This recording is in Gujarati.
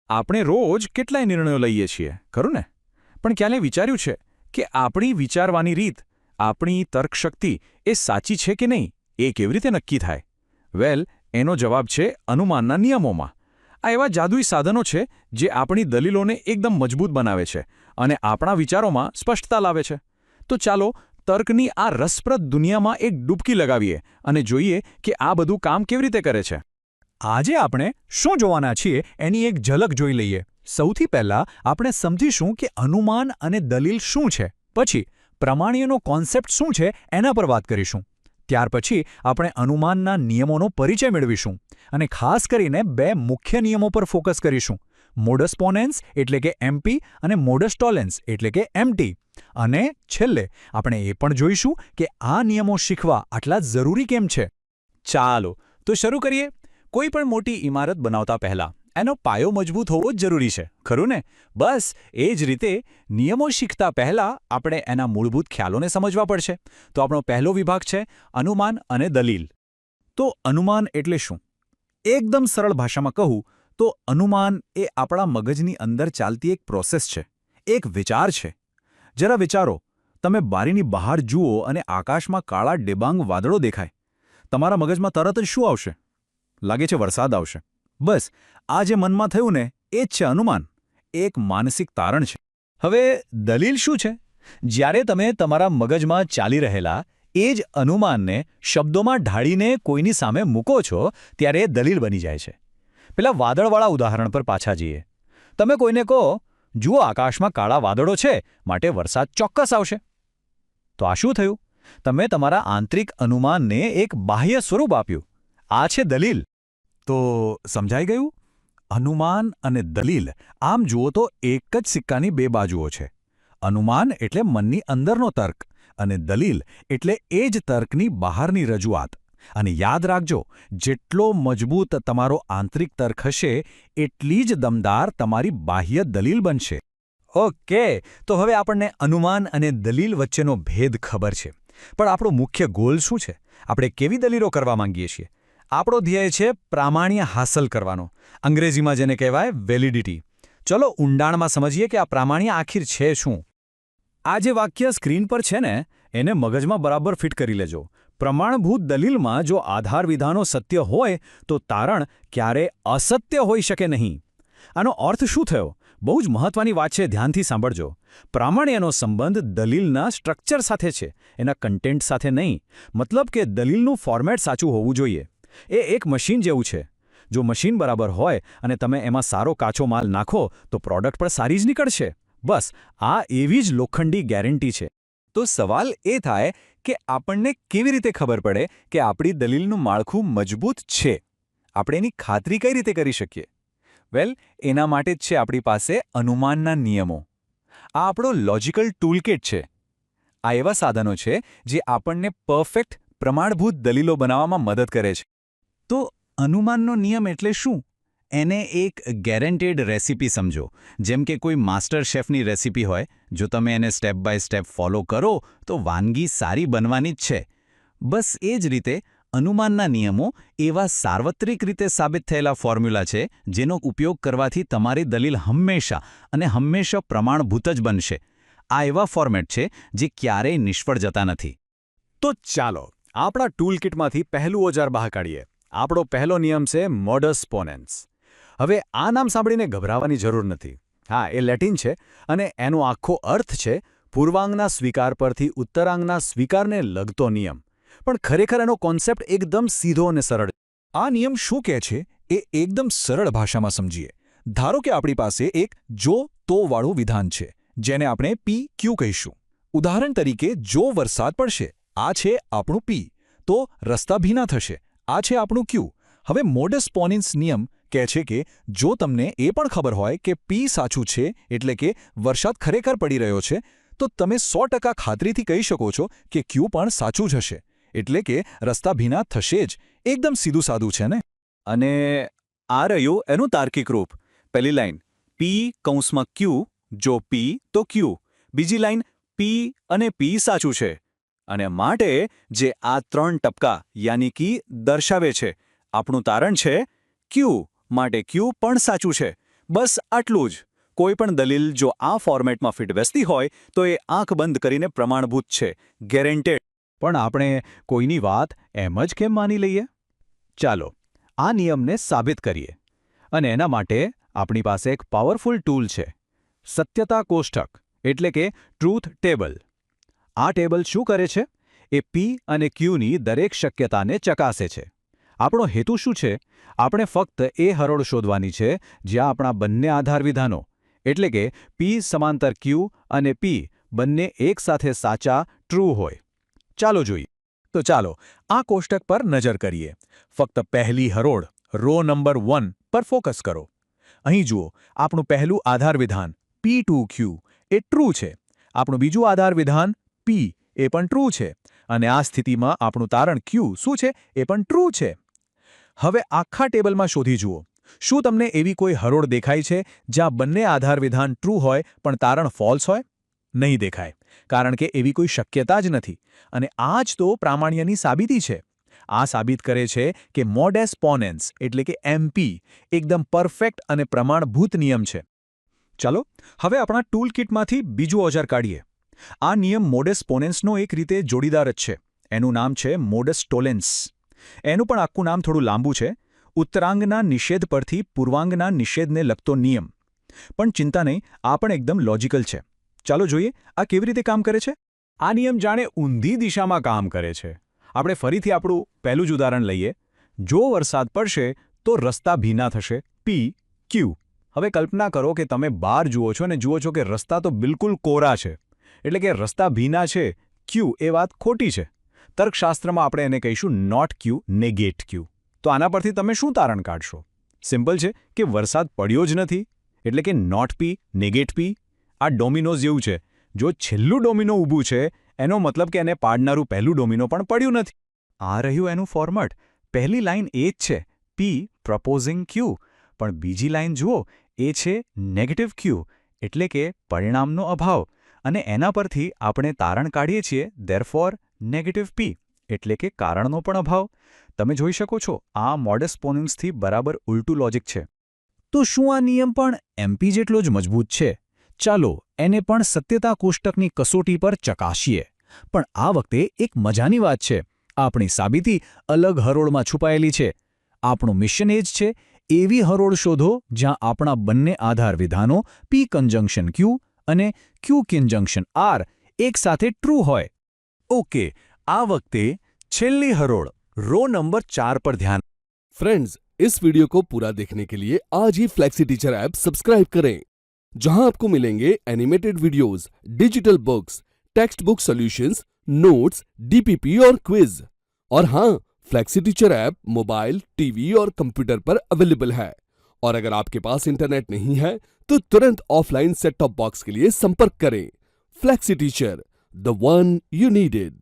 આપણે રોજ કેટલાય નિર્ણયો લઈએ છીએ ખરું ને? પણ ક્યારે વિચાર્યું છે કે આપણી વિચારવાની રીત, આપણી તર્કશક્તિ એ સાચી છે કે નહીં એ કેવી રીતે નક્કી થાય? વેલ, એનો જવાબ છે અનુમાનના નિયમોમાં. આ એવા જાદુઈ સાધનો છે જે આપણી દલીલોને એકદમ મજબૂત બનાવે છે અને આપણા વિચારોમાં સ્પષ્ટતા લાવે છે. તો ચાલો તર્કની આ રસપ્રદ દુનિયામાં એક ડૂબકી લગાવીએ અને જોઈએ કે આ બધું કામ કેવી રીતે કરે છે. આજે આપણે શું જોવાના છીએ એની એક ઝલક જોઈ લઈએ. સૌથી પહેલા આપણે સમજીશું કે અનુમાન અને દલીલ શું છે. પછી પ્રમાણ્યનો કોન્સેપ્ટ શું છે એના પર વાત કરીશું. ત્યાર પછી આપણે અનુમાનના નિયમોનો પરિચય મેળવીશું અને ખાસ કરીને બે મુખ્ય નિયમો પર ફોકસ કરીશું: મોડસ પોનેન્સ એટલે કે એમપી અને મોડસ ટોલેન્સ એટલે કે એમટી. અને છેલ્લે આપણે એ પણ જોઈશું કે આ નિયમો શીખવા આટલા જરૂરી કેમ છે. ચાલો તો શરૂ કરીએ. કોઈ પણ મોટી ઇમારત બનાવતા પહેલા એનો પાયો મજબૂત હોવો જ જરૂરી છે, ખરું ને? બસ એ જ રીતે નિયમો શીખતા પહેલા આપણે એના મૂળભૂત ખ્યાલોને સમજવા પડશે. તો આપણો પહેલો વિભાગ છે અનુમાન અને દલીલ. તો અનુમાન એટલે શું? એકદમ સરળ ભાષામાં કહું તો અનુમાન એ આપણા મગજની અંદર ચાલતી એક પ્રોસેસ છે, એક વિચાર છે. જરા વિચારો, તમે બારીની બહાર જુઓ અને આકાશમાં કાળા ડિબાંગ વાદળો દેખાય. તમારા મગજમાં તરત જ શું આવશે? લાગે છે વરસાદ આવશે. બસ આ જે મનમાં થયું ને એ જ છે અનુમાન, એક માનસિક તારણ છે. હવે દલીલ શું છે? જ્યારે તમે તમારા મગજમાં ચાલી રહેલા એ જ અનુમાનને શબ્દોમાં ઢાળીને કોઈની સામે મૂકો છો ત્યારે એ દલીલ બની જાય છે. પેલા વાદળવાળા ઉદાહરણ પર પાછા જઈએ. તમે કોઈને કહો, જુઓ આકાશમાં કાળા વાદળો છે માટે વરસાદ ચોક્કસ આવશે. તો આ શું થયું? તમે તમારા આંતરિક અનુમાનને એક બાહ્ય સ્વરૂપ આપ્યું. આ છે દલીલ. તો સમજાઈ ગયું? અનુમાન અને દલીલ આમ જુઓ તો એક જ સિક્કાની બે બાજુઓ છે. અનુમાન એટલે મનની અંદરનો તર્ક અને દલીલ એટલે એ જ તર્કની બહારની રજૂઆત. અને યાદ રાખજો, જેટલો મજબૂત તમારો આંતરિક તર્ક હશે એટલી જ દમદાર તમારી બાહ્ય દલીલ બનશે. ઓકે, તો હવે આપણને અનુમાન અને દલીલ વચ્ચેનો ભેદ ખબર છે. પણ આપણો મુખ્ય ગોલ શું છે? આપણે કેવી દલીલો કરવા માંગીએ છીએ? આપણો ધ્યેય છે પ્રામાણ્ય હાંસલ કરવાનો, અંગ્રેજીમાં જેને કહેવાય વેલિડિટી. ચલો ઊંડાણમાં સમજીએ કે આ પ્રામાણ્ય આખિર છે શું. આ જે વાક્ય સ્ક્રીન પર છે ને એને મગજમાં બરાબર ફિટ કરી લેજો. પ્રમાણભૂત દલીલમાં જો આધાર વિધાનો સત્ય હોય તો તારણ ક્યારે અસત્ય હોઈ શકે નહીં. આનો અર્થ શું થયો? બહુ જ મહત્વની વાત છે, ધ્યાનથી સાંભળજો. પ્રામાણ્યનો સંબંધ દલીલના સ્ટ્રક્ચર સાથે છે, એના કન્ટેન્ટ સાથે નહીં. મતલબ કે દલીલનું ફોર્મેટ સાચું હોવું જોઈએ. એ એક મશીન જેવું છે. જો મશીન બરાબર હોય અને તમે એમાં સારો કાચો માલ નાખો તો પ્રોડક્ટ પણ સારી જ નીકળશે. બસ આ એવી જ લોખંડી ગેરંટી છે. તો સવાલ એ થાય કે આપણને કેવી રીતે ખબર પડે કે આપણી દલીલનું માળખું મજબૂત છે? આપણે એની ખાતરી કઈ રીતે કરી શકીએ? વેલ, એના માટે જ છે આપણી પાસે અનુમાનના નિયમો. આ આપણો લોજિકલ ટૂલકિટ છે. આ એવા સાધનો છે જે આપણને પરફેક્ટ પ્રમાણભૂત દલીલો બનાવવામાં મદદ કરે છે. તો અનુમાનનો નિયમ એટલે શું? એને એક ગેરંટેડ રેસિપી સમજો. જેમ કે કોઈ માસ્ટર શેફની રેસિપી હોય, જો તમે એને સ્ટેપ બાય સ્ટેપ ફોલો કરો તો વાનગી સારી બનવાની જ છે. બસ એ જ રીતે અનુમાનના નિયમો એવા સાર્વત્રિક રીતે સાબિત થયેલા ફોર્મ્યુલા છે જેનો ઉપયોગ કરવાથી તમારી દલીલ હંમેશા પ્રમાણભૂત જ બનશે. આ એવા ફોર્મેટ છે જે ક્યારેય નિષ્ફળ જતા નથી. તો ચાલો આપણા ટૂલકિટમાંથી પહેલું ઓજાર બહાર કાઢીએ. આપણો પહેલો નિયમ છે મોડસ પોનેન્સ. હવે આ નામ સાંભળીને ગભરાવાની જરૂર નથી. હા, એ લેટિન છે અને એનો આખો અર્થ છે પૂર્વાંગના સ્વીકાર પરથી ઉત્તરાંગના સ્વીકારને લગતો નિયમ. પણ ખરેખર એનો કોન્સેપ્ટ એકદમ સીધો અને સરળ. આ નિયમ શું કહે છે એ એકદમ સરળ ભાષામાં સમજીએ. ધારો કે આપણી પાસે એક જો તો વાળું વિધાન છે જેને આપણે પી ક્યુ કહીશું. ઉદાહરણ તરીકે, જો વરસાદ પડશે, આ છે આપણું પી, તો રસ્તા ભીના થશે, આ છે આપણું ક્યુ. હવે મોડસ પોનેન્સ નિયમ કહે છે કે જો તમને એ પણ ખબર હોય કે પી સાચું છે એટલે કે વરસાદ ખરેખર પડી રહ્યો છે, તો તમે 100% ખાતરીથી કહી શકો છો કે ક્યુ પણ સાચું જ હશે. એટલે કે રસ્તા ભીના થશે જ. એકદમ સીધું સાદું છે ને? અને આ રહ્યું એનું તાર્કિક રૂપ. પહેલી લાઈન પી કૌંસમાં ક્યુ, જો પી તો ક્યુ. બીજી લાઈન પી અને પી સાચું છે. અને માટે જે આ 3 ટપકા યાની કે દર્શાવે છે આપણું તારણ છે ક્યુ, માટે ક્યુ પણ સાચું છે. બસ આટલું જ. કોઈ પણ દલીલ જો આ ફોર્મેટમાં ફિટ બેસતી હોય તો એ આંખ બંધ કરીને પ્રમાણભૂત છે, ગેરેન્ટેડ. પણ આપણે કોઈની વાત એમ જ કેમ માની લઈએ? ચાલો આ નિયમને સાબિત કરીએ. અને એના માટે આપણી પાસે એક પાવરફુલ ટૂલ છે, સત્યતા કોષ્ટક, એટલે કે ટ્રુથ ટેબલ. આ ટેબલ શું કરે છે? એ પી અને ક્યુની દરેક શક્યતાને ચકાસે છે. આપણો હેતુ શું છે? આપણે ફક્ત એ હરોળ શોધવાની છે જ્યાં આપણા બંને આધાર વિધાનો, એટલે કે પી સમાંતર ક્યુ અને પી બંને એકસાથે સાચા, ટ્રુ હોય. ચાલો જોઈએ. તો ચાલો આ કોષ્ટક પર નજર કરીએ. ફક્ત પહેલી હરોળ, રો નંબર 1 પર ફોકસ કરો. અહીં જુઓ, આપણું પહેલું આધાર વિધાન P2Q એ ટ્રુ છે. આપણું બીજું આધાર વિધાન P એ પણ ટ્રુ છે. અને આ સ્થિતિમાં આપણું તારણ Q શું છે? એ પણ ટ્રુ છે. હવે આખા ટેબલમાં શોધી જુઓ. શું તમને એવી કોઈ હરોળ દેખાય છે જ્યાં બંને આધાર વિધાન ટ્રુ હોય પણ તારણ ફોલ્સ હોય? નહીં દેખાય, કારણ કે એવી કોઈ શક્યતા જ નથી. અને આ જ તો પ્રામાણ્યની સાબિતી છે. આ સાબિત કરે છે કે મોડેસ પોનેન્સ એટલે કે MP એકદમ પરફેક્ટ અને પ્રમાણભૂત નિયમ છે. ચાલો હવે આપણા ટૂલ કિટમાંથી બીજું ઓજાર કાઢીએ. આ નિયમ મોડેસ પોનેન્સનો એક રીતે જોડીદાર જ છે. એનું નામ છે મોડસ ટોલેન્સ. એનું પણ આખું નામ થોડું લાંબુ છે. ઉત્તરાંગના નિષેધ પરથી પૂર્વાંગના નિષેધને લગતો નિયમ. પણ ચિંતા નહીં, આ પણ એકદમ લોજિકલ છે. ચાલો જોઈએ આ કેવી રીતે કામ કરે છે. આ નિયમ જાણે ઊંધી દિશામાં કામ કરે છે. આપણે ફરીથી આપણું પહેલું જ ઉદાહરણ લઈએ. જો વરસાદ પડશે તો રસ્તા ભીના થશે, P, Q. હવે કલ્પના કરો કે તમે બહાર જુઓ છો અને જુઓ છો કે રસ્તા તો બિલકુલ કોરા છે. એટલે કે રસ્તા ભીના છે, Q એ વાત ખોટી છે. તર્કશાસ્ત્રમાં આપણે એને કહીશું નોટ Q, નેગેટ Q. તો આના પરથી તમે શું તારણ કાઢશો? સિમ્પલ છે કે વરસાદ પડ્યો જ નથી, એટલે કે નોટ P, નેગેટ P. આ ડોમિનોઝ જેવું છે. જો છેલ્લું ડોમિનો ઊભું છે એનો મતલબ કે એને પાડનારું પહેલું ડોમિનો પણ પડ્યું નથી. આ રહ્યું એનું ફોર્મેટ. પહેલી લાઈન એ જ છે, P પ્રપોઝિંગ Q. પણ બીજી લાઈન જુઓ, એ છે નેગેટિવ Q, એટલે કે પરિણામનો અભાવ. અને એના પરથી આપણે તારણ કાઢીએ છીએ ધેરફોર નેગેટિવ P, એટલે કે કારણનો પણ અભાવ. તમે જોઈ શકો છો આ મોડસ પોનેન્સથી બરાબર ઉલટું લોજિક છે. તો શું આ નિયમ પણ MP જેટલો જ મજબૂત છે? ચાલો એને પણ સત્યતા કોષ્ટકની કસોટી પર ચકાસીએ. પણ આ વખતે એક મજાની વાત છે. આપણી સાબિતી અલગ હરોળમાં છુપાયેલી છે. આપણું મિશન એ જ છે, એવી હરોળ શોધો જ્યાં આપણા બંને આધાર વિધાનો P કન્જંક્શન Q અને Q કન્જંક્શન R એકસાથે ટ્રુ હોય. ઓકે, આ વખતે છેલ્લી હરોળ, રો નંબર 4 पर ध्यान. फ्रेंड्स, इस वीडियो को पूरा देखने के लिए आज ही फ्लेक्सी टीचर ऐप सब्सक्राइब करें, जहां आपको मिलेंगे animated videos, digital books, text book solutions, notes, DPP और क्विज. और हाँ, flexi teacher app mobile, TV और कंप्यूटर पर अवेलेबल है. और अगर आपके पास इंटरनेट नहीं है तो तुरंत ऑफलाइन सेट टॉप बॉक्स के लिए संपर्क करें. Flexi teacher, the one you needed.